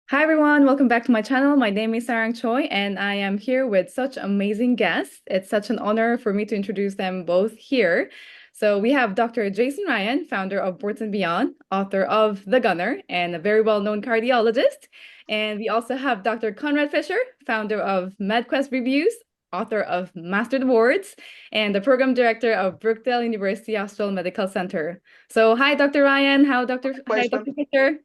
Hi everyone, welcome back to my channel. My name is Sarang Choi and I am here with such amazing guests. It's such an honor for me to introduce them both here. So we have Dr. Jason Ryan, founder of Boards and Beyond, author of The Gunner, and a very well-known cardiologist. And we also have Dr. Conrad Fischer, founder of MedQuest Reviews, author of Master the Boards, and the program director of Brookdale University Hospital Medical Center. So hi, Dr. Ryan. Hi, Placement. Dr. Fischer.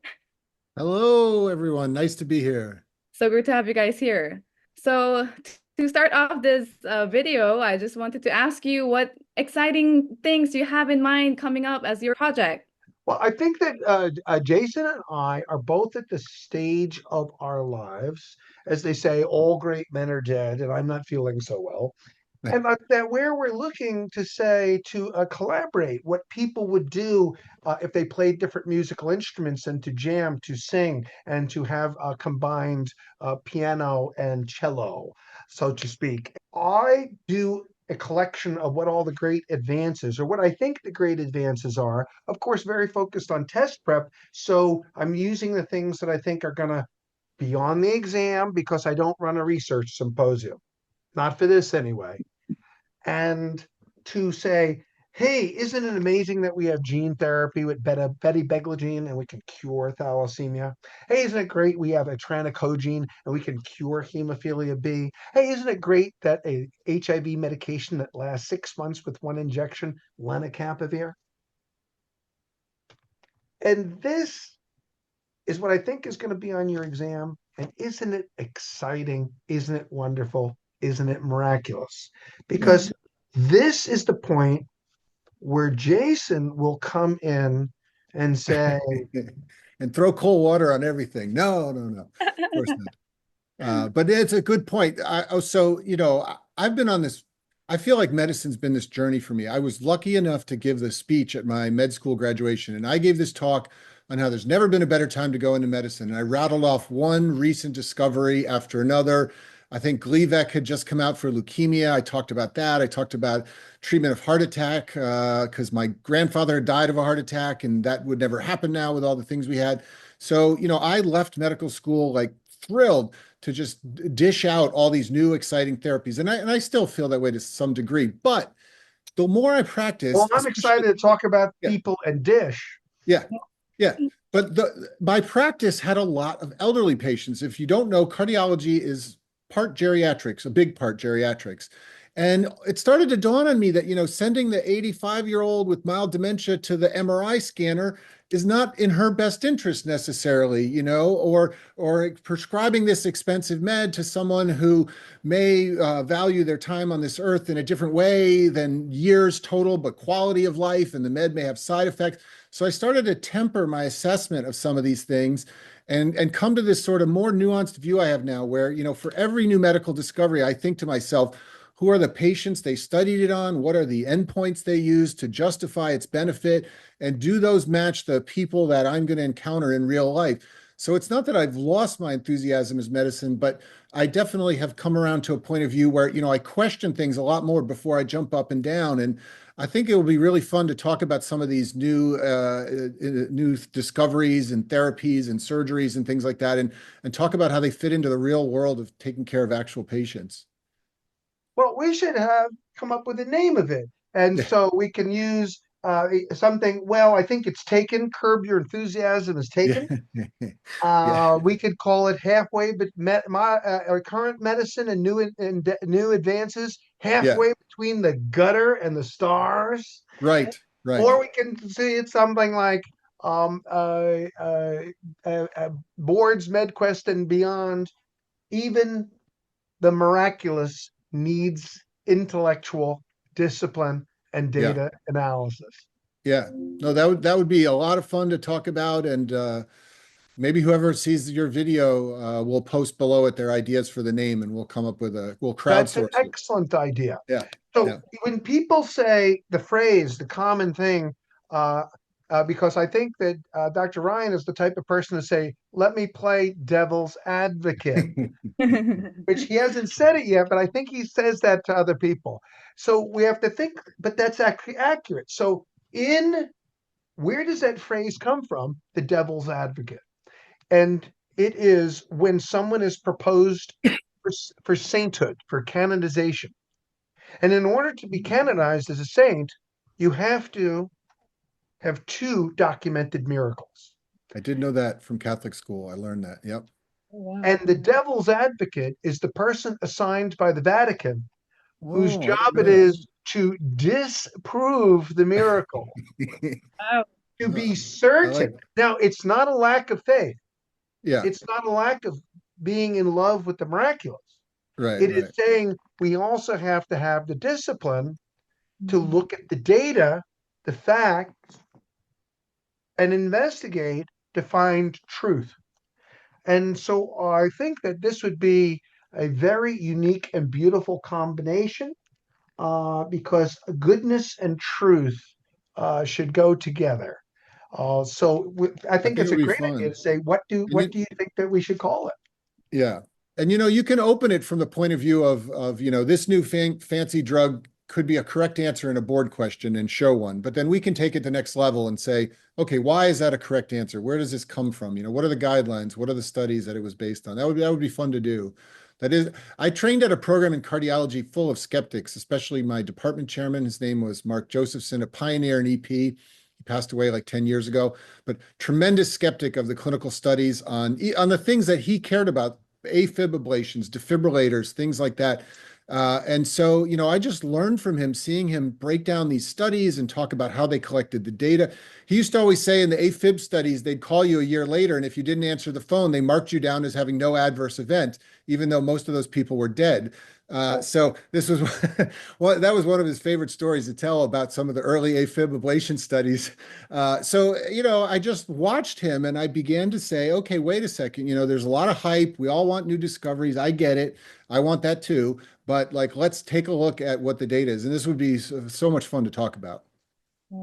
Hello, everyone. Nice to be here. So good to have you guys here. So to start off this video, I just wanted to ask you what exciting things you have in mind coming up as your project. Well, I think that Jason and I are both at the stage of our lives, as they say, all great men are dead, and I'm not feeling so well. And that where we're looking to say to collaborate, what people would do if they played different musical instruments and to jam, to sing, and to have a combined piano and cello, so to speak. I do a collection of what all the great advances, or what I think the great advances are, of course, very focused on test prep. So I'm using the things that I think are going to be on the exam because I don't run a research symposium, not for this anyway, and to say, hey, isn't it amazing that we have gene therapy with Betty Beglogene and we can cure thalassemia? Hey, isn't it great we have etranacogene and we can cure hemophilia B? Hey, isn't it great that a HIV medication that lasts 6 months with one injection, lenacapavir? And this is what I think is going to be on your exam. And isn't it exciting? Isn't it wonderful? Isn't it miraculous? Because this is the point where Jason will come in and say, And throw cold water on everything. No, no, no. Of course not. But it's a good point. I've been on this. I feel like medicine's been this journey for me. I was lucky enough to give the speech at my med school graduation, and I gave this talk on how there's never been a better time to go into medicine. And I rattled off one recent discovery after another. I think Gleevec had just come out for leukemia. I talked about that. I talked about treatment of heart attack because my grandfather had died of a heart attack, and that would never happen now with all the things we had. So, I left medical school like thrilled to just dish out all these new exciting therapies. And I still feel that way to some degree. But the more I well, practice, I'm excited to talk about yeah, people and dish. yeah, yeah. But my practice had a lot of elderly patients. If you don't know, cardiology is part geriatrics, a big part geriatrics. And it started to dawn on me that, sending the 85-year-old with mild dementia to the MRI scanner is not in her best interest necessarily, or prescribing this expensive med to someone who may value their time on this earth in a different way than years total, but quality of life, and the med may have side effects. So I started to temper my assessment of some of these things and come to this sort of more nuanced view I have now where, for every new medical discovery, I think to myself, who are the patients they studied it on? What are the endpoints they use to justify its benefit? And do those match the people that I'm going to encounter in real life? So it's not that I've lost my enthusiasm as medicine, but I definitely have come around to a point of view where, I question things a lot more before I jump up and down. And I think it will be really fun to talk about some of these new discoveries and therapies and surgeries and things like that, and talk about how they fit into the real world of taking care of actual patients. Well, we should have come up with a name of it. And so we can use something, well, I think it's taken. Curb Your Enthusiasm is Yeah, taken. yeah, We could call it halfway, but current medicine and new advances yeah. halfway between the gutter and the stars. Right, right. Or we can see it something like um, uh, uh, Boards, MedQuest, and beyond. Even the miraculous needs intellectual discipline and Yeah, data analysis. yeah. No, that would be a lot of fun to talk about, and maybe whoever sees your video will post below it their ideas for the name, and we'll That's an crowdsource it. excellent idea. Yeah, So yeah, when people say the phrase, the common thing, uh, because I think that Dr. Ryan is the type of person to say, let me play devil's advocate, which he hasn't said it yet, but I think he says that to other people. So we have to think, but that's actually accurate. So in where does that phrase come from? The devil's advocate. And It is when someone is proposed for sainthood, for canonization. And in order to be canonized as a saint, you have to have two documented miracles. I did know that from Catholic school. I learned that. Yep. Oh, wow. And the devil's advocate is the person assigned by the Vatican whose Oh, I job didn't it know that. is to disprove the miracle, Wow. to be I like, certain. Now, it's not a lack of faith, yeah, it's not a lack of being in love with the miraculous. right, It is right. saying we also have to have the discipline to Mhm. look at the data, the facts, and investigate to find truth. And so I think that this would be a very unique and beautiful combination because goodness and truth should go together. I I think think it it's a would be great idea fun. to say, And what do you think that we should call it? yeah. And you can open it from the point of view of this new fancy drug could be a correct answer in a board question and show one. But then we can take it the next level and say, okay, why is that a correct answer? Where does this come from? What are the guidelines? What are the studies that it was based on? That would be fun to do. That is, I trained at a program in cardiology full of skeptics, especially my department chairman. His name was Mark Josephson, a pioneer in EP. He passed away like 10 years ago, but tremendous skeptic of the clinical studies on the things that he cared about, AFib ablations, defibrillators, things like that. And so, I just learned from him, seeing him break down these studies and talk about how they collected the data. He used to always say in the AFib studies, they'd call you a year later, and if you didn't answer the phone, they marked you down as having no adverse event, even though most of those people were dead. So this was well, that was one of his favorite stories to tell about some of the early AFib ablation studies. I just watched him and I began to say, okay, wait a second. There's a lot of hype. We all want new discoveries. I get it. I want that too. But like, let's take a look at what the data is. And this would be so much fun to talk about.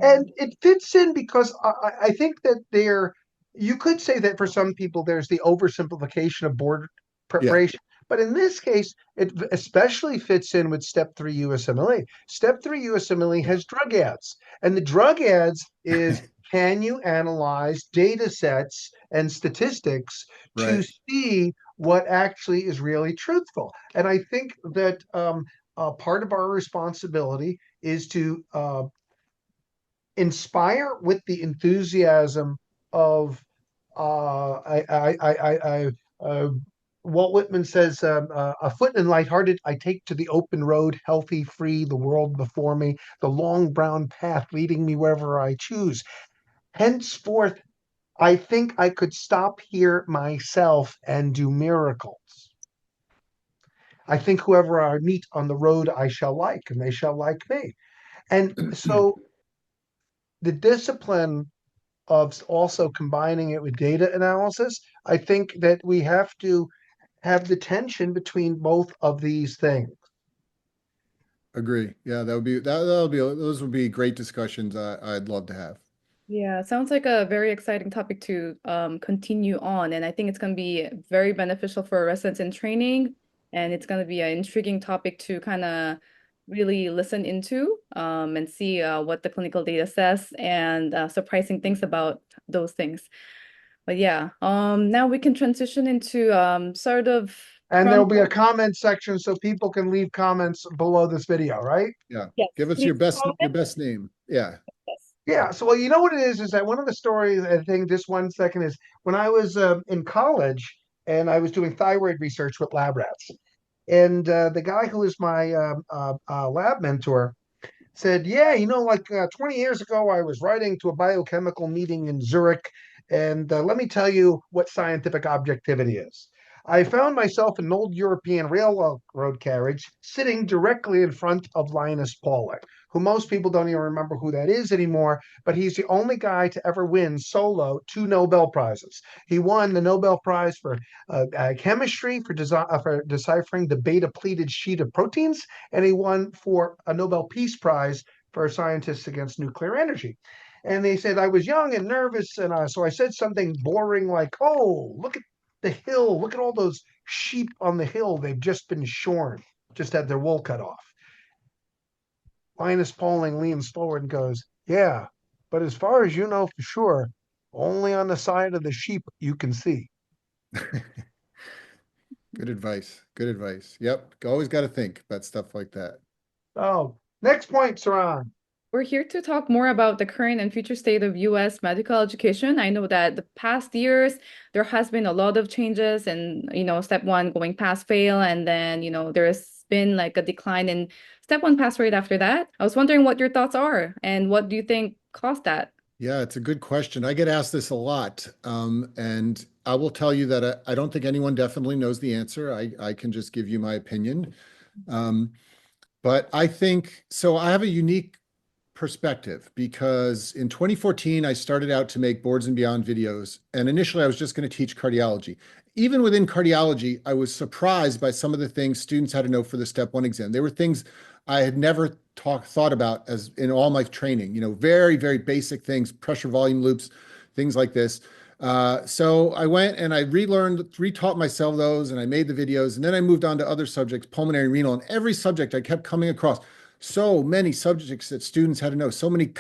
And it fits in because I think that you could say that for some people, there's the oversimplification of board Yeah, preparation. But in this case, it especially fits in with step three USMLE. Step three USMLE yeah, has drug ads, and the drug ads is can you analyze data sets and statistics to right. see what actually is really truthful? And I think that part of our responsibility is to inspire with the enthusiasm of Walt Whitman says, a foot and lighthearted, I take to the open road, healthy, free, the world before me, the long brown path leading me wherever I choose. Henceforth, I think I could stop here myself and do miracles. I think whoever I meet on the road, I shall like, and they shall like me. And so the discipline of also combining it with data analysis, I think that we have to have the tension between both of these things. Agree. Yeah, those would be great discussions I'd love to have. Yeah, sounds like a very exciting topic to continue on. And I think it's going to be very beneficial for residents in training. And it's going to be an intriguing topic to kind of really listen into and see what the clinical data says and surprising things about those things. But yeah, now we can transition into sort of And from, there'll be a comment section so people can leave comments below this video, right? Yeah. yes, Give us please your comment. best name. Yeah. Yes. Yeah. So, well, you know what it is that one of the stories, I think, just one second is when I was in college and I was doing thyroid research with lab rats. And the guy who was my lab mentor said, yeah, 20 years ago, I was writing to a biochemical meeting in Zurich, and let me tell you what scientific objectivity is. I found myself in an old European railroad carriage sitting directly in front of Linus Pauling, who most people don't even remember who that is anymore, but he's the only guy to ever win solo two Nobel Prizes. He won the Nobel Prize for chemistry for deciphering the beta pleated sheet of proteins, and he won for a Nobel Peace Prize for scientists against nuclear energy. And they said I was young and nervous, and so I said something boring like, "Oh, look at the hill! Look at all those sheep on the hill. They've just been shorn, just had their wool cut off." Linus Pauling leans forward and goes, "Yeah, but as far as you know for sure, only on the side of the sheep you can see." Good advice. Good advice. Yep. Always got to think about stuff like that. Oh, next point, Saran. We're here to talk more about the current and future state of US medical education. I know that the past years there has been a lot of changes and step one going past fail and then there's been like a decline in step one pass rate after that. I was wondering what your thoughts are and what do you think caused that? Yeah, it's a good question. I get asked this a lot. And I will tell you that I don't think anyone definitely knows the answer. I can just give you my opinion. Um, but I think so. I have a unique perspective because in 2014, I started out to make Boards and Beyond videos. And initially, I was just going to teach cardiology. Even within cardiology, I was surprised by some of the things students had to know for the step one exam. They were things I had never thought about as in all my training, very, very basic things, pressure volume loops, things like this. So I went and I retaught myself those, and I made the videos. And then I moved on to other subjects, pulmonary, renal, and every subject I kept coming across so many subjects that students had to know, so many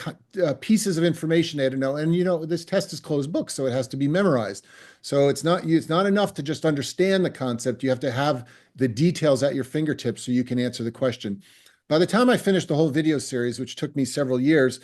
pieces of information they had to know. And this test is closed book, so it has to be memorized. So it's not enough to just understand the concept. You have to have the details at your fingertips so you can answer the question. By the time I finished the whole video series, which took me several years,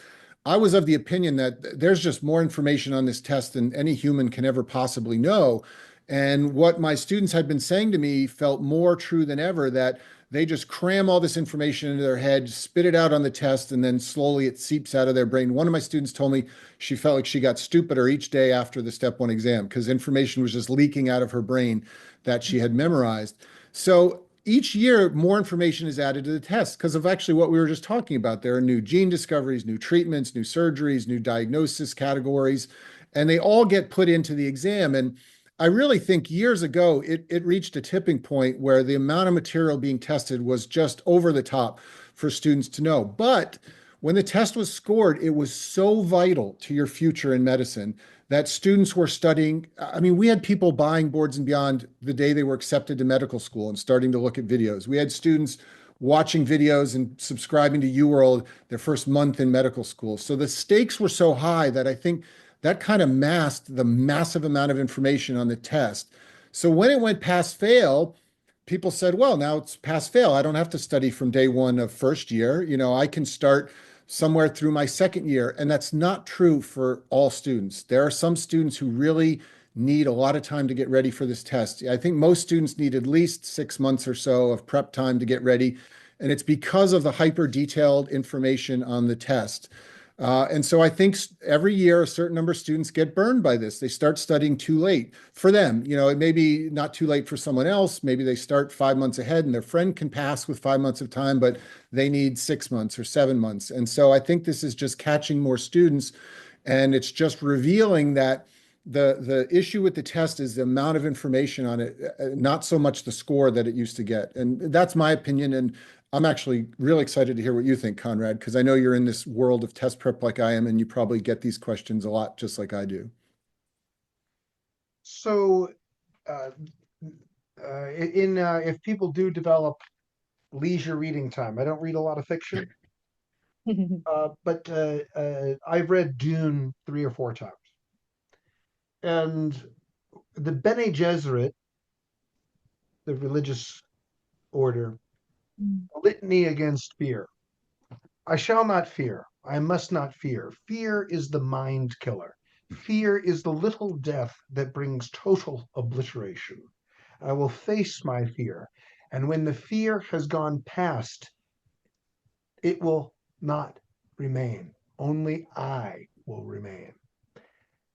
I was of the opinion that there's just more information on this test than any human can ever possibly know. And what my students had been saying to me felt more true than ever, that they just cram all this information into their head, spit it out on the test, and then slowly it seeps out of their brain. One of my students told me she felt like she got stupider each day after the step one exam because information was just leaking out of her brain that she had memorized. So each year, more information is added to the test because of actually what we were just talking about. There are new gene discoveries, new treatments, new surgeries, new diagnosis categories, and they all get put into the exam. And I really think years ago, it reached a tipping point where the amount of material being tested was just over the top for students to know. But when the test was scored, it was so vital to your future in medicine that students were studying. I mean, we had people buying Boards and Beyond the day they were accepted to medical school and starting to look at videos. We had students watching videos and subscribing to UWorld their first month in medical school. So the stakes were so high that I think that kind of masked the massive amount of information on the test. So when it went pass fail, people said, well, now it's pass fail. I don't have to study from day one of first year. I can start somewhere through my second year. And that's not true for all students. There are some students who really need a lot of time to get ready for this test. I think most students need at least 6 months or so of prep time to get ready. And it's because of the hyper detailed information on the test. And so I think every year a certain number of students get burned by this. They start studying too late for them. It may be not too late for someone else. Maybe they start 5 months ahead and their friend can pass with 5 months of time, but they need 6 months or 7 months. And so I think this is just catching more students, and it's just revealing that the issue with the test is the amount of information on it, not so much the score that it used to get. And that's my opinion. And I'm actually really excited to hear what you think, Conrad, because I know you're in this world of test prep like I am, and you probably get these questions a lot, just like I do. So, if people do develop leisure reading time, I don't read a lot of fiction, but I've read Dune 3 or 4 times, and the Bene Gesserit, the religious order, a litany against fear. I shall not fear. I must not fear. Fear is the mind killer. Fear is the little death that brings total obliteration. I will face my fear. And when the fear has gone past, it will not remain. Only I will remain.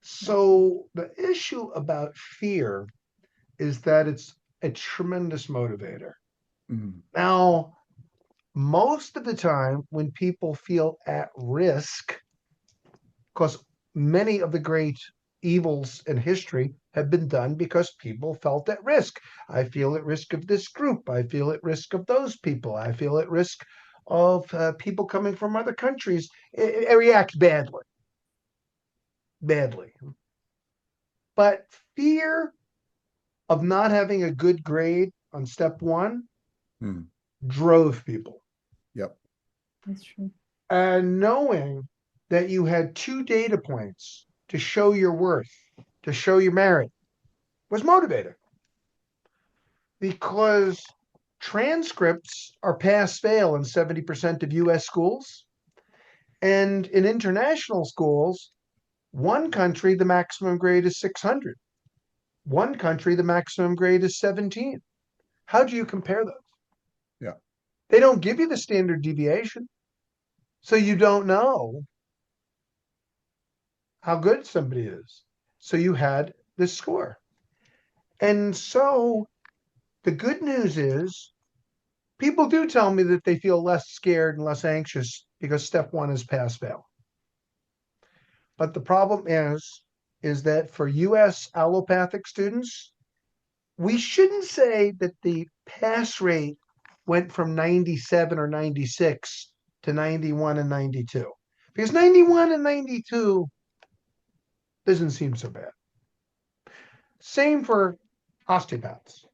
So the issue about fear is that it's a tremendous motivator. Mm. Now, most of the time when people feel at risk, because many of the great evils in history have been done because people felt at risk. I feel at risk of this group. I feel at risk of those people. I feel at risk of people coming from other countries. I react badly, badly. But fear of not having a good grade on step one Mm. drove people. Yep. That's true. And knowing that you had 2 data points to show your worth, to show your merit, was motivating because transcripts are pass fail in 70% of US schools. And in international schools, one country, the maximum grade is 600. One country, the maximum grade is 17. How do you compare those? Yeah. They don't give you the standard deviation. So you don't know how good somebody is. So you had this score. And so the good news is people do tell me that they feel less scared and less anxious because step one is pass fail. But the problem is that for US allopathic students, we shouldn't say that the pass rate went from 97 or 96 to 91 and 92. Because 91 and 92 doesn't seem so bad. Same for osteopaths.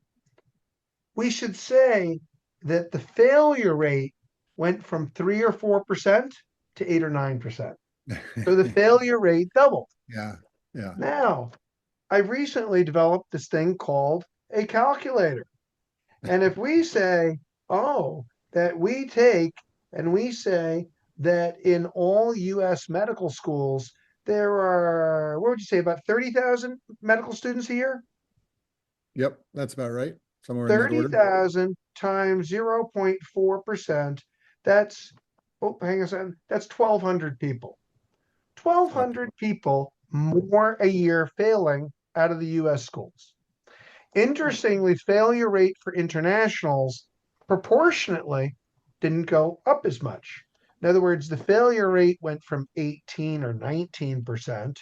We should say that the failure rate went from 3 or 4% to 8 or 9%. So the failure rate doubled. Yeah. Yeah. Now, I recently developed this thing called a calculator. And if we say, oh, that we take and we say that in all US medical schools, there are, what would you say, about 30,000 medical students a year? Yep. That's about right. Somewhere in that order. 30,000 times 0.4%, that's, oh, hang on a second, that's 1,200 people. 1,200 people more a year failing out of the US schools. Interestingly, failure rate for internationals proportionately didn't go up as much. In other words, the failure rate went from 18 or 19%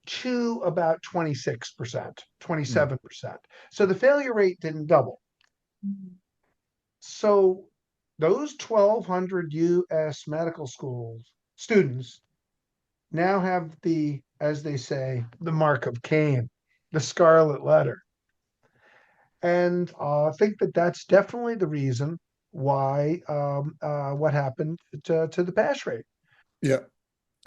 to about 26%, 27%. So the failure rate didn't double. So those 1,200 US medical schools students now have the, as they say, the mark of Cain, the scarlet letter. And I think that that's definitely the reason why what happened to the pass rate. Yeah,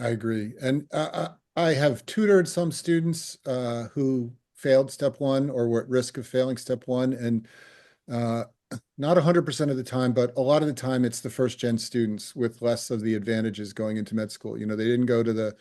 I agree. And I have tutored some students who failed step one or were at risk of failing step one. And not 100% of the time, but a lot of the time it's the first gen students with less of the advantages going into med school. You know, they didn't go to the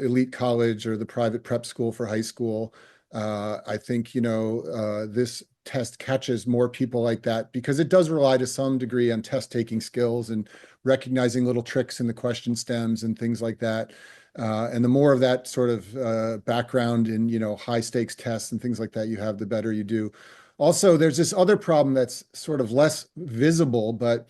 elite college or the private prep school for high school. I think, you know, this test catches more people like that because it does rely to some degree on test taking skills and recognizing little tricks in the question stems and things like that. And the more of that sort of background in, you know, high stakes tests and things like that you have, the better you do. Also, there's this other problem that's sort of less visible, but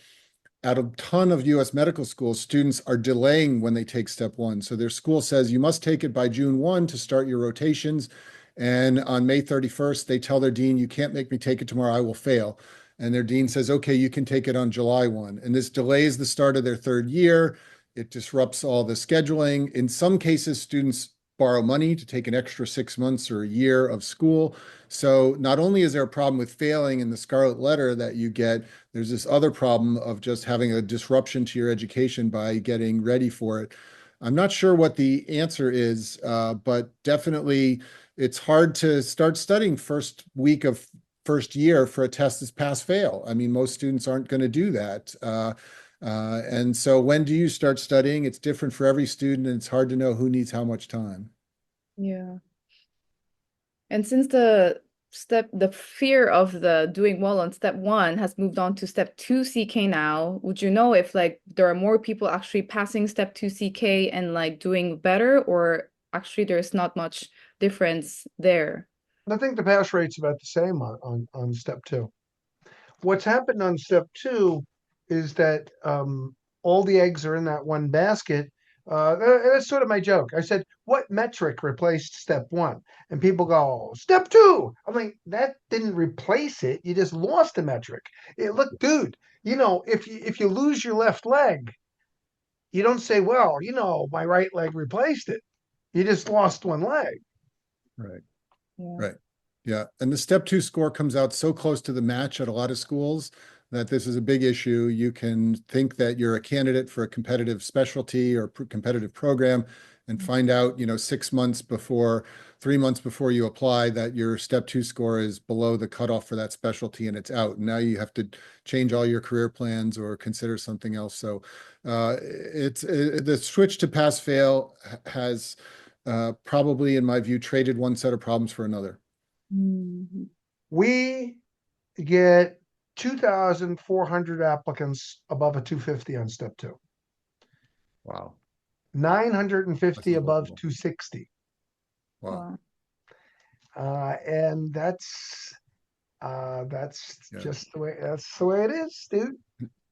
at a ton of US medical schools, students are delaying when they take step one. So their school says you must take it by June 1 to start your rotations. And on May 31st, they tell their dean, you can't make me take it tomorrow, I will fail. And their dean says, okay, you can take it on July 1. And this delays the start of their third year. It disrupts all the scheduling. In some cases, students borrow money to take an extra 6 months or a year of school. So not only is there a problem with failing in the scarlet letter that you get, there's this other problem of just having a disruption to your education by getting ready for it. I'm not sure what the answer is, but definitely it's hard to start studying first week of first year for a test that's pass fail. I mean, most students aren't going to do that. And so when do you start studying? It's different for every student, and it's hard to know who needs how much time. Yeah. And since the fear of the doing well on step one has moved on to step 2 CK now, would you know if like there are more people actually passing step 2 CK and like doing better, or actually there's not much difference there? I think the pass rate's about the same on step two. What's happened on step two is that all the eggs are in that one basket. That's sort of my joke. I said, what metric replaced step one? And people go, step two. I'm like, that didn't replace it. You just lost a metric. Look, dude, you know, if you lose your left leg, you don't say, well, you know, my right leg replaced it. You just lost one leg. Right. Yeah. Right. Yeah. And the step two score comes out so close to the match at a lot of schools that this is a big issue. You can think that you're a candidate for a competitive specialty or competitive program, and find out, 6 months before, 3 months before you apply that your step 2 score is below the cutoff for that specialty and it's out. And now you have to change all your career plans or consider something else. So the switch to pass fail has probably, in my view, traded one set of problems for another. Mhm. We get 2,400 applicants above a 250 on step 2, Wow. 950 That's above unbelievable. 260. Wow. Wow. And that's Yeah. just that's the way it is, dude.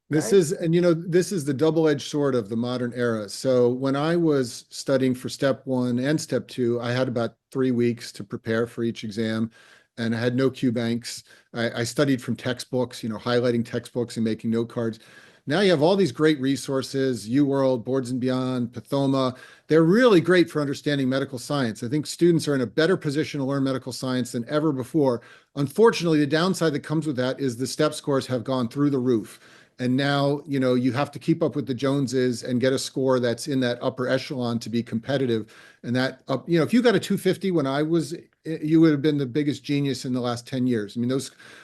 This Right? is, and this is the double-edged sword of the modern era. So when I was studying for step 1 and step 2, I had about 3 weeks to prepare for each exam, and I had no Q banks. I studied from textbooks, highlighting textbooks and making note cards. Now you have all these great resources, UWorld, Boards and Beyond, Pathoma. They're really great for understanding medical science. I think students are in a better position to learn medical science than ever before. Unfortunately, the downside that comes with that is the step scores have gone through the roof. And now, you have to keep up with the Joneses and get a score that's in that upper echelon to be competitive. And that, if you got a 250 when I was, you would have been the biggest genius in the last 10 years. I mean,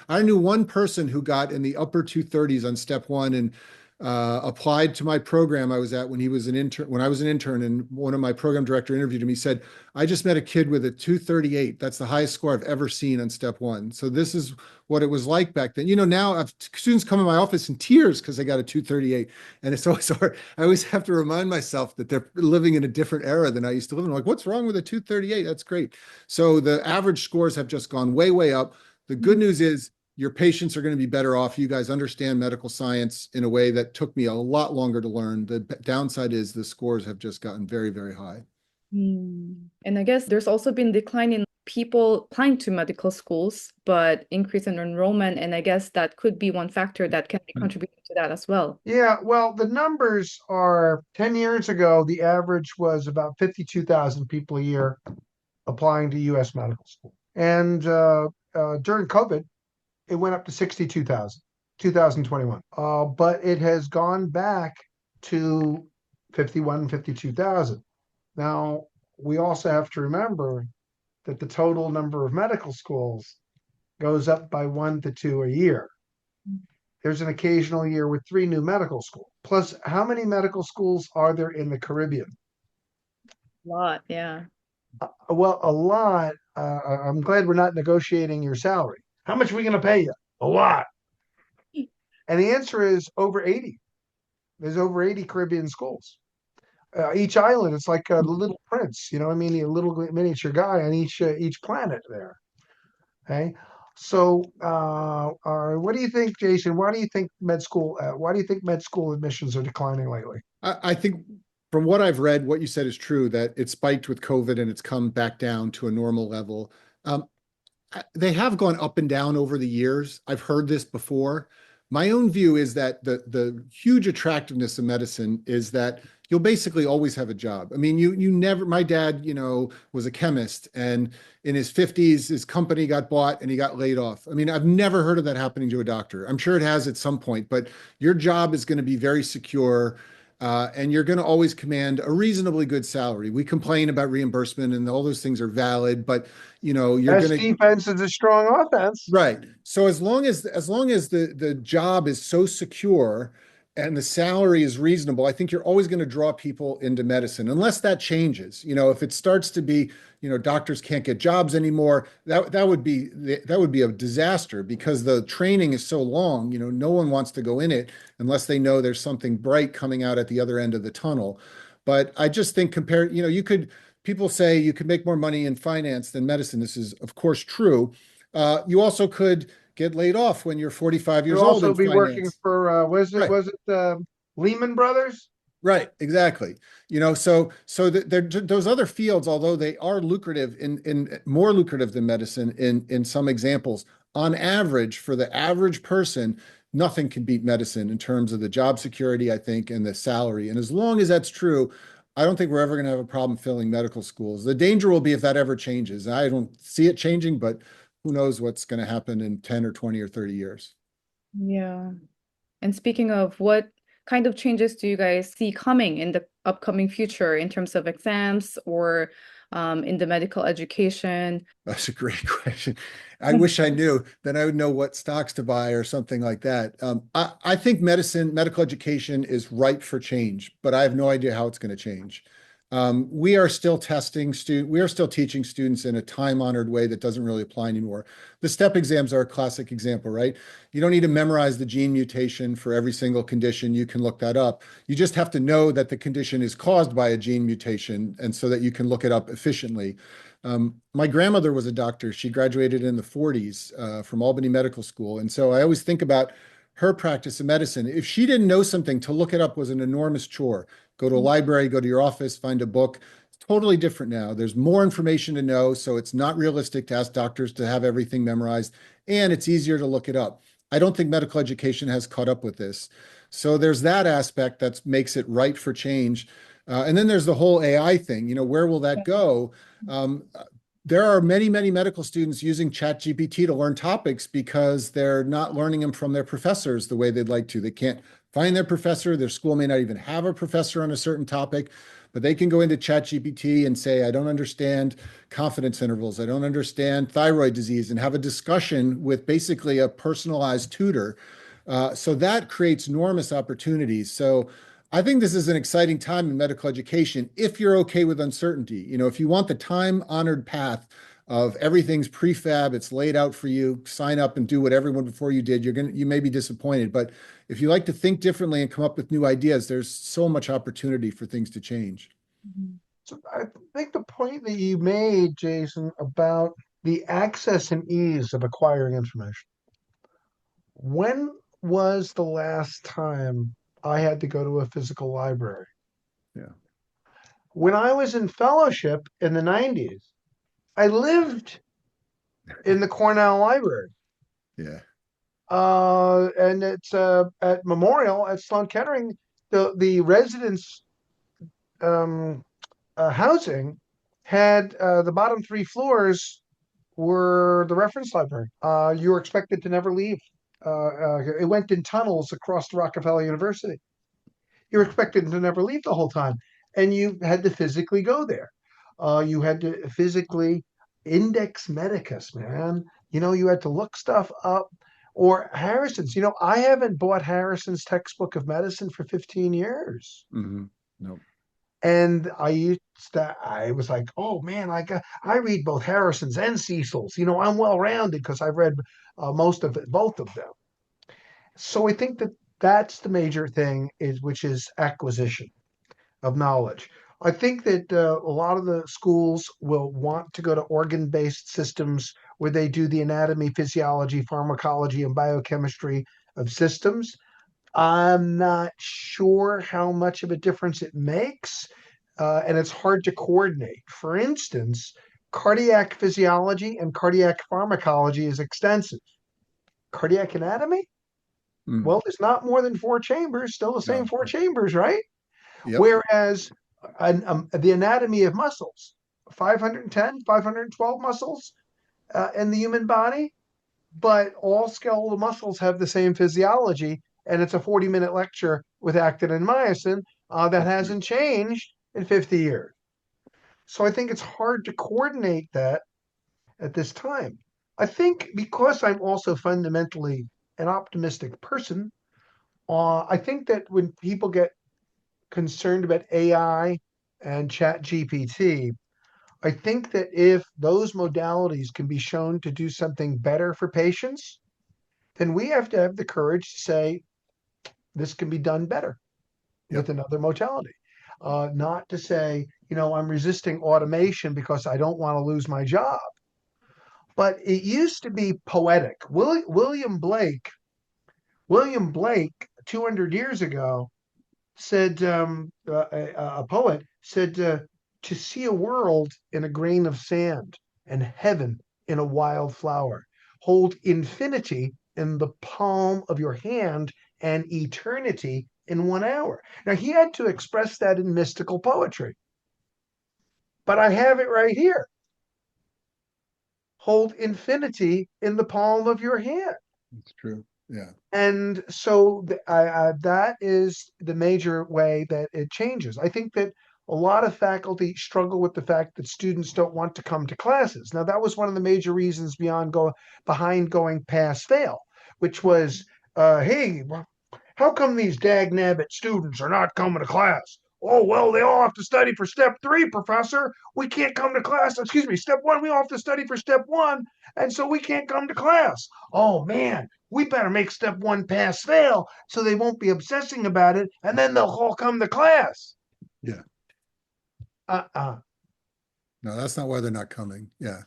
I knew one person who got in the upper 230s on step 1 and applied to my program I was at when I was an intern, and one of my program director interviewed him. He said, I just met a kid with a 238. That's the highest score I've ever seen on step 1. So this is what it was like back then. Now students come in my office in tears because they got a 238. And it's always hard. I always have to remind myself that they're living in a different era than I used to live in. I'm like, what's wrong with a 238? That's great. So the average scores have just gone way, way up. The good news is your patients are going to be better off. You guys understand medical science in a way that took me a lot longer to learn. The downside is the scores have just gotten very, very high. And I guess there's also been decline in people applying to medical schools, but increase in enrollment. And I guess that could be one factor that can be contributing to that as well. Yeah, well, the numbers are 10 years ago, the average was about 52,000 people a year applying to US medical school. And during COVID, it went up to 62,000, 2021. But it has gone back to 51, 52,000. Now, we also have to remember that the total number of medical schools goes up by 1 to 2 a year. There's an occasional year with 3 new medical schools. Plus, how many medical schools are there in the Caribbean? A lot, yeah. Well, a lot. I'm glad we're not negotiating your salary. How much are we going to pay you? A lot. And the answer is over 80. There's over 80 Caribbean schools. Each island, it's like a little prince, you know what I mean? A little miniature guy on each planet there. Okay. So, what do you think, Jason? Why do you think med school admissions are declining lately? I think from what I've read, what you said is true, that it spiked with COVID and it's come back down to a normal level. They have gone up and down over the years. I've heard this before. My own view is that the huge attractiveness of medicine is that you'll basically always have a job. I mean, you never, my dad, was a chemist, and in his 50s, his company got bought and he got laid off. I mean, I've never heard of that happening to a doctor. I'm sure it has at some point, but your job is going to be very secure. And you're going to always command a reasonably good salary. We complain about reimbursement and all those things are valid, but you're Best going to. defense is a strong offense. Right. So as long as the job is so secure and the salary is reasonable, I think you're always going to draw people into medicine, unless that changes. If it starts to be, doctors can't get jobs anymore, that would be a disaster, because the training is so long. No one wants to go in it unless they know there's something bright coming out at the other end of the tunnel. But I just think compared, people say you could make more money in finance than medicine. This is, of course, true. You also could get laid off when you're 45 You'll years old also in be working finance. for Right, was it Lehman Brothers? right, exactly. So those other fields, although they are lucrative, in more lucrative than medicine in some examples, on average, for the average person, nothing can beat medicine in terms of the job security, I think, and the salary. And as long as that's true, I don't think we're ever going to have a problem filling medical schools. The danger will be if that ever changes. I don't see it changing, but who knows what's going to happen in 10 or 20 or 30 years. Yeah. And speaking of what kind of changes do you guys see coming in the upcoming future in terms of exams or in the medical education? That's a great question. I wish I knew. Then I would know what stocks to buy or something like that. I think medical education is ripe for change, but I have no idea how it's going to change. We are still we are still teaching students in a time-honored way that doesn't really apply anymore. The step exams are a classic example, right? You don't need to memorize the gene mutation for every single condition. You can look that up. You just have to know that the condition is caused by a gene mutation, and so that you can look it up efficiently. My grandmother was a doctor. She graduated in the 40s from Albany Medical School. And so I always think about her practice of medicine. If she didn't know something, to look it up was an enormous chore. Go to a library, go to your office, find a book. It's totally different now. There's more information to know, so it's not realistic to ask doctors to have everything memorized, and it's easier to look it up. I don't think medical education has caught up with this. So there's that aspect that makes it right for change. And then there's the whole AI thing. Where will that go? Um, there are many, many medical students using ChatGPT to learn topics because they're not learning them from their professors the way they'd like to. They can't find their professor. Their school may not even have a professor on a certain topic, but they can go into ChatGPT and say, I don't understand confidence intervals. I don't understand thyroid disease, and have a discussion with basically a personalized tutor. So that creates enormous opportunities. So I think this is an exciting time in medical education if you're okay with uncertainty. If you want the time-honored path of everything's prefab, it's laid out for you, sign up and do what everyone before you did, you may be disappointed. But if you like to think differently and come up with new ideas, there's so much opportunity for things to change. So I think the point that you made, Jason, about the access and ease of acquiring information. When was the last time I had to go to a physical library? Yeah. When I was in fellowship in the 90s, I lived in the Cornell Library. Yeah. And it's at Memorial at Sloan Kettering. The residents um, housing had the bottom three floors were the reference library. You were expected to never leave. It went in tunnels across Rockefeller University. You were expected to never leave the whole time, and you had to physically go there. You had to physically index medicus, man. You had to look stuff up. Or Harrison's. I haven't bought Harrison's textbook of medicine for 15 years. Mm-hmm. Nope. And I was like, oh man, I read both Harrison's and Cecil's. I'm well rounded because I've read most of it, both of them. So I think that that's the major thing which is acquisition of knowledge. I think that a lot of the schools will want to go to organ-based systems where they do the anatomy, physiology, pharmacology, and biochemistry of systems. I'm not sure how much of a difference it makes, and it's hard to coordinate. For instance, cardiac physiology and cardiac pharmacology is extensive. Cardiac anatomy? Mm. Well, there's not more than four chambers, still the same No. four chambers, right? Yep. Whereas the anatomy of muscles, 510, 512 muscles in the human body, but all skeletal muscles have the same physiology. And it's a 40-minute lecture with actin and myosin that hasn't changed in 50 years. So I think it's hard to coordinate that at this time. I think because I'm also fundamentally an optimistic person, I think that when people get concerned about AI and Chat GPT, I think that if those modalities can be shown to do something better for patients, then we have to have the courage to say this can be done better with Yep. another modality. Not to say, I'm resisting automation because I don't want to lose my job. But it used to be poetic. William Blake, 200 years ago, said, a poet said, to see a world in a grain of sand and heaven in a wild flower. Hold infinity in the palm of your hand and eternity in 1 hour. Now, he had to express that in mystical poetry, but I have it right here. Hold infinity in the palm of your hand. It's true. Yeah. And so that is the major way that it changes. I think that a lot of faculty struggle with the fact that students don't want to come to classes. Now, that was one of the major reasons behind going pass fail, which was, hey, how come these dag nabbit students are not coming to class? Oh, well, they all have to study for step 3, professor. We can't come to class. Excuse me, step 1, we all have to study for step 1, and so we can't come to class. Oh, man, we better make step 1 pass fail so they won't be obsessing about it, and then they'll all come to class. Yeah. Uh-uh. No, that's not why they're not coming. Yeah.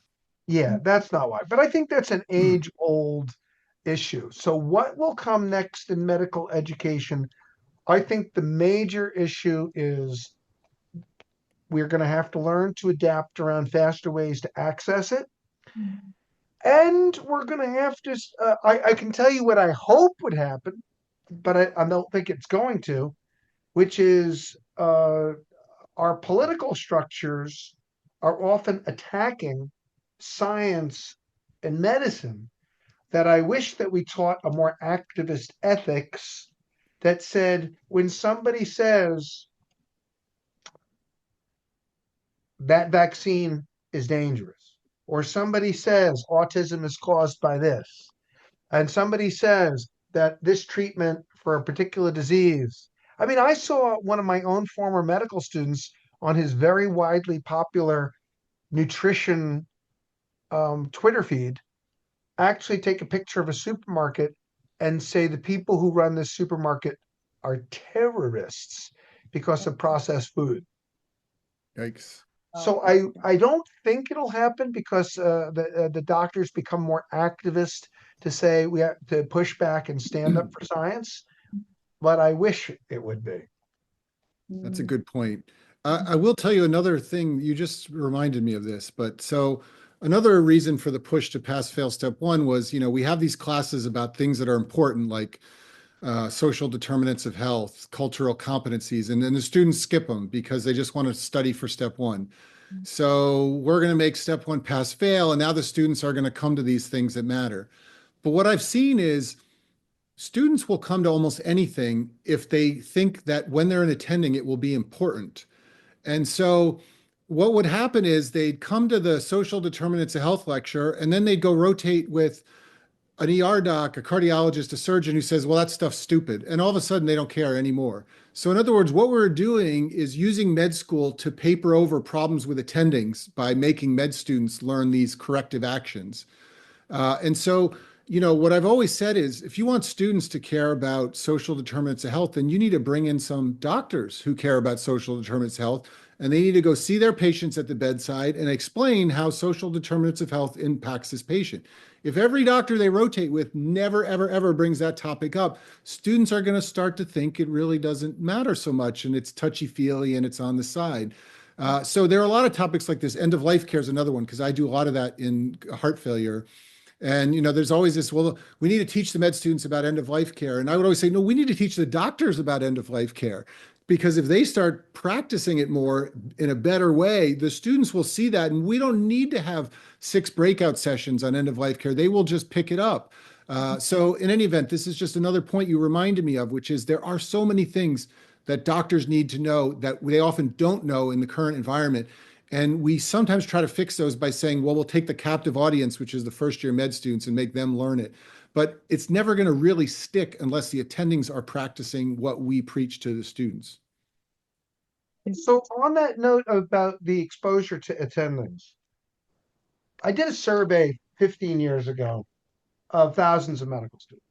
Yeah, that's not why. But I think that's an age-old issue. So what will come next in medical education? I think the major issue is we're going to have to learn to adapt around faster ways to access it. And we're going to have to, I can tell you what I hope would happen, but I don't think it's going to, which is our political structures are often attacking science and medicine, that I wish that we taught a more activist ethics that said when somebody says that vaccine is dangerous, or somebody says autism is caused by this, and somebody says that this treatment for a particular disease. I mean, I saw one of my own former medical students on his very widely popular nutrition Twitter feed actually take a picture of a supermarket and say the people who run this supermarket are terrorists because of processed food. Yikes. So I don't think it'll happen because the doctors become more activist to say we have to push back and stand up for science, but I wish it would be. That's a good point. I will tell you another thing. You just reminded me of this, but so another reason for the push to pass fail step 1 was, we have these classes about things that are important, like social determinants of health, cultural competencies, and then the students skip them because they just want to study for step 1. So we're going to make step 1 pass fail, and now the students are going to come to these things that matter. But what I've seen is students will come to almost anything if they think that when they're attending, it will be important. And so what would happen is they'd come to the social determinants of health lecture, and then they'd go rotate with an ER doc, a cardiologist, a surgeon who says, well, that stuff's stupid. And all of a sudden they don't care anymore. So in other words, what we're doing is using med school to paper over problems with attendings by making med students learn these corrective actions. And so, what I've always said is if you want students to care about social determinants of health, then you need to bring in some doctors who care about social determinants of health, and they need to go see their patients at the bedside and explain how social determinants of health impacts this patient. If every doctor they rotate with never, ever, ever brings that topic up, students are going to start to think it really doesn't matter so much and it's touchy-feely and it's on the side. So there are a lot of topics like this. End of life care is another one because I do a lot of that in heart failure. And, there's always this, well, we need to teach the med students about end of life care. And I would always say, no, we need to teach the doctors about end of life care. Because if they start practicing it more in a better way, the students will see that. And we don't need to have 6 breakout sessions on end of life care. They will just pick it up. So in any event, this is just another point you reminded me of, which is there are so many things that doctors need to know that they often don't know in the current environment. And we sometimes try to fix those by saying, well, we'll take the captive audience, which is the first year med students, and make them learn it. But it's never going to really stick unless the attendings are practicing what we preach to the students. So on that note about the exposure to attendings, I did a survey 15 years ago of thousands of medical students.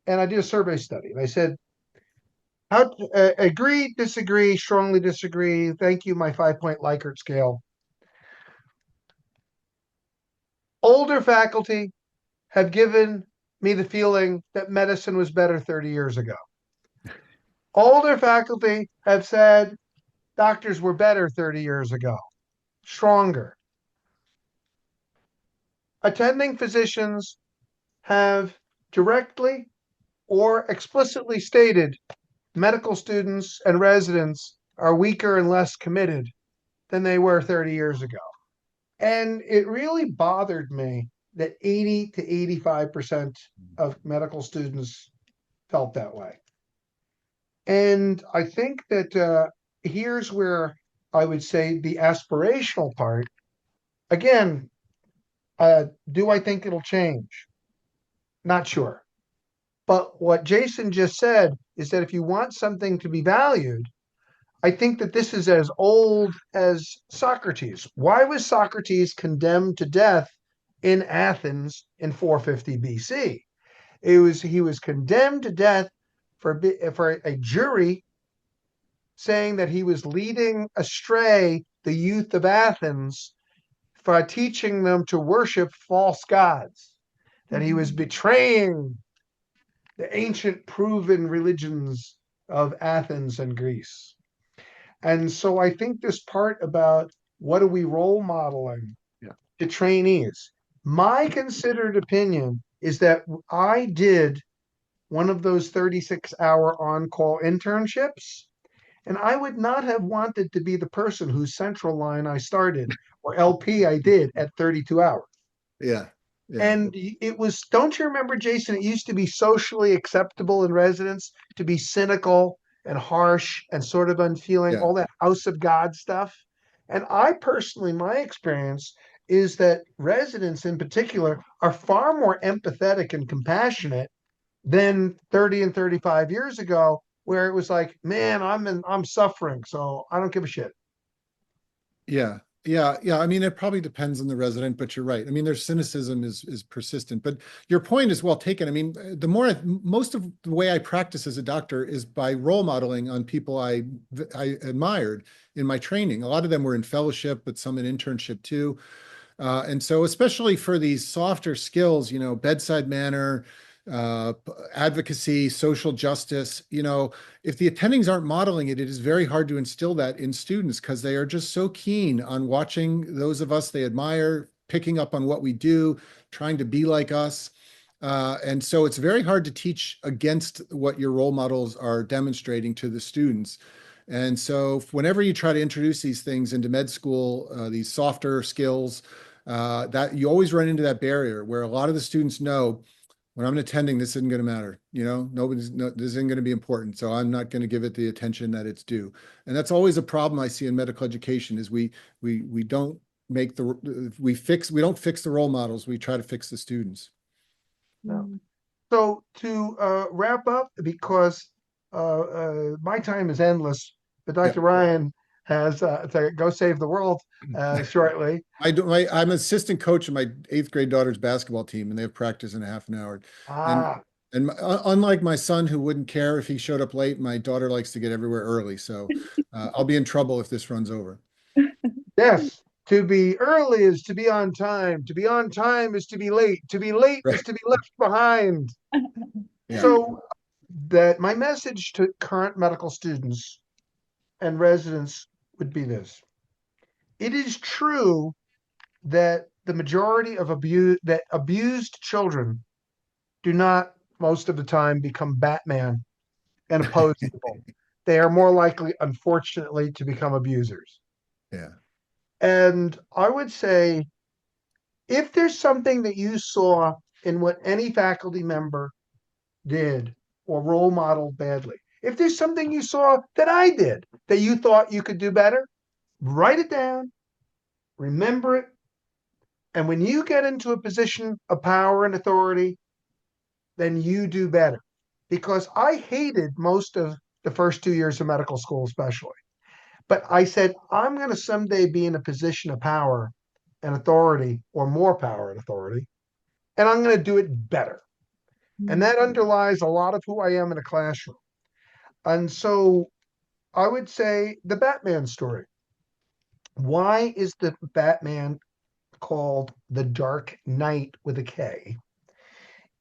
And I did a survey study. And I said, how agree, disagree, strongly disagree. Thank you, my 5-point Likert scale. Older faculty have given me the feeling that medicine was better 30 years ago. Older faculty have said doctors were better 30 years ago, stronger. Attending physicians have directly or explicitly stated medical students and residents are weaker and less committed than they were 30 years ago. And it really bothered me that 80 to 85% of medical students felt that way. And I think that here's where I would say the aspirational part. Again, do I think it'll change? Not sure. But what Jason just said is that if you want something to be valued, I think that this is as old as Socrates. Why was Socrates condemned to death in Athens in 450 BC? He was condemned to death for a jury saying that he was leading astray the youth of Athens for teaching them to worship false gods, that he was betraying the ancient proven religions of Athens and Greece. And so I think this part about what are we role modeling to trainees? My considered opinion is that I did one of those 36-hour on-call internships, and I would not have wanted to be the person whose central line I started or LP I did at 32 hours. Yeah. Yeah. And it was, don't you remember, Jason? It used to be socially acceptable in residence to be cynical and harsh and sort of unfeeling, Yeah. all that house of God stuff. And I personally, my experience is that residents in particular are far more empathetic and compassionate than 30 and 35 years ago, where it was like, man, I'm suffering, so I don't give a shit. Yeah. Yeah. Yeah. I mean, it probably depends on the resident, but you're right. I mean, their cynicism is persistent, but your point is well taken. I mean, most of the way I practice as a doctor is by role modeling on people I admired in my training. A lot of them were in fellowship, but some in internship too. And so especially for these softer skills, you know, bedside manner, advocacy, social justice, you know, if the attendings aren't modeling it, it is very hard to instill that in students because they are just so keen on watching those of us they admire, picking up on what we do, trying to be like us. And so it's very hard to teach against what your role models are demonstrating to the students. And so whenever you try to introduce these things into med school, these softer skills, that you always run into that barrier where a lot of the students know when I'm attending, this isn't going to matter. You know, this isn't going to be important. So I'm not going to give it the attention that it's due. And that's always a problem I see in medical education is we don't make we don't fix the role models. We try to fix the students. No. So to wrap up, because my time is endless, but Dr. Ryan has to go save the world shortly. I'm assistant coach of my 8th grade daughter's basketball team, and they have practice in a half an hour. And unlike my son, who wouldn't care if he showed up late, my daughter likes to get everywhere early. So I'll be in trouble if this runs over. Yes. To be early is to be on time. To be on time is to be late. To be late is to be left behind. Yeah. So that my message to current medical students and residents would be this. It is true that the majority of abused children do not most of the time become Batman and oppose people. They are more likely, unfortunately, to become abusers. Yeah. And I would say, if there's something that you saw in what any faculty member did or role modeled badly, if there's something you saw that I did that you thought you could do better, write it down, remember it. And when you get into a position of power and authority, then you do better. Because I hated most of the first 2 years of medical school, especially. But I said, I'm going to someday be in a position of power and authority, or more power and authority, and I'm going to do it better. And that underlies a lot of who I am in a classroom. And so I would say the Batman story. Why is the Batman called the Dark Knight with a K?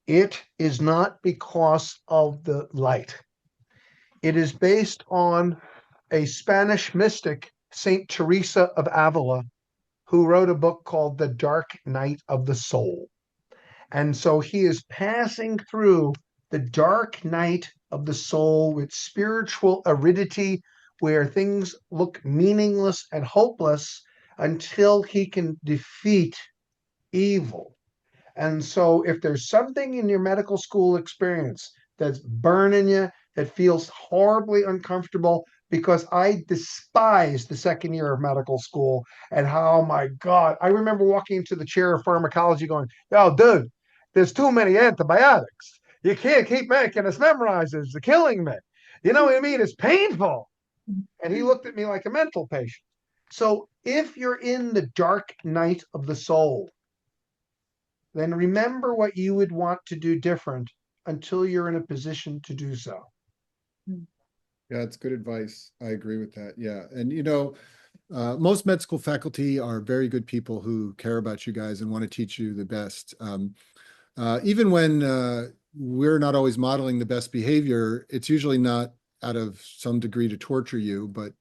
It is not because of the light. It is based on a Spanish mystic, Saint Teresa of Avila, who wrote a book called The Dark Night of the Soul. And so he is passing through the dark night of the soul with spiritual aridity, where things look meaningless and hopeless until he can defeat evil. And so if there's something in your medical school experience that's burning you, that feels horribly uncomfortable, because I despise the second year of medical school and how, my God, I remember walking into the chair of pharmacology going, "Oh, dude, there's too many antibiotics. You can't keep making us memorize this. It's killing me. You know what I mean? It's painful." And he looked at me like a mental patient. So if you're in the dark night of the soul, then remember what you would want to do different until you're in a position to do so. Yeah, it's good advice. I agree with that. Yeah. And most med school faculty are very good people who care about you guys and want to teach you the best. Even when we're not always modeling the best behavior, it's usually not out of some degree to torture you, but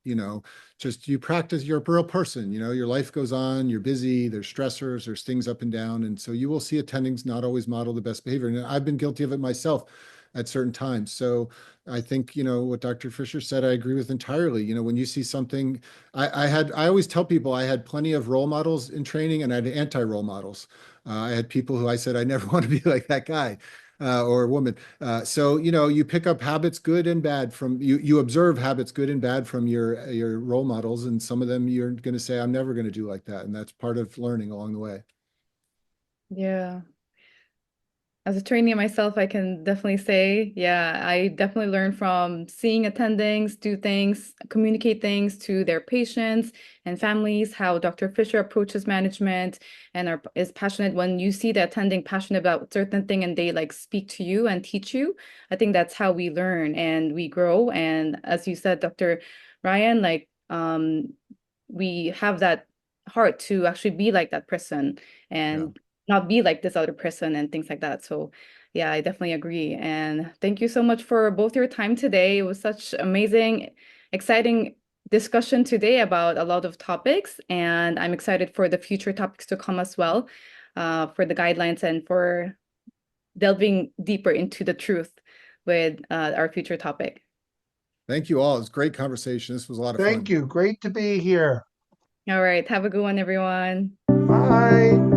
just you practice, you're a real person, your life goes on, you're busy, there's stressors, there's things up and down. And so you will see attendings not always model the best behavior. And I've been guilty of it myself at certain times. So I think, what Dr. Fischer said, I agree with entirely. When you see something, I always tell people I had plenty of role models in training and I had anti-role models. I had people who I said, I never want to be like that guy or woman. So, you pick up habits, good and bad, from you observe habits, good and bad, from your role models. And some of them you're going to say, I'm never going to do like that. And that's part of learning along the way. Yeah. As a trainee myself, I can definitely say, yeah, I definitely learn from seeing attendings do things, communicate things to their patients and families, how Dr. Fischer approaches management and is passionate. When you see the attending passionate about certain thing and they like speak to you and teach you, I think that's how we learn and we grow. And as you said, Dr. Ryan, like we have that heart to actually be like that person and not be like this other person and things like that. So yeah, I definitely agree. And thank you so much for both your time today. It was such amazing, exciting discussion today about a lot of topics. And I'm excited for the future topics to come as well, for the guidelines and for delving deeper into the truth with our future topic. Thank you all. It was a great conversation. This was a lot of Thank fun. you. Great to be here. All right. Have a good one, everyone. Bye.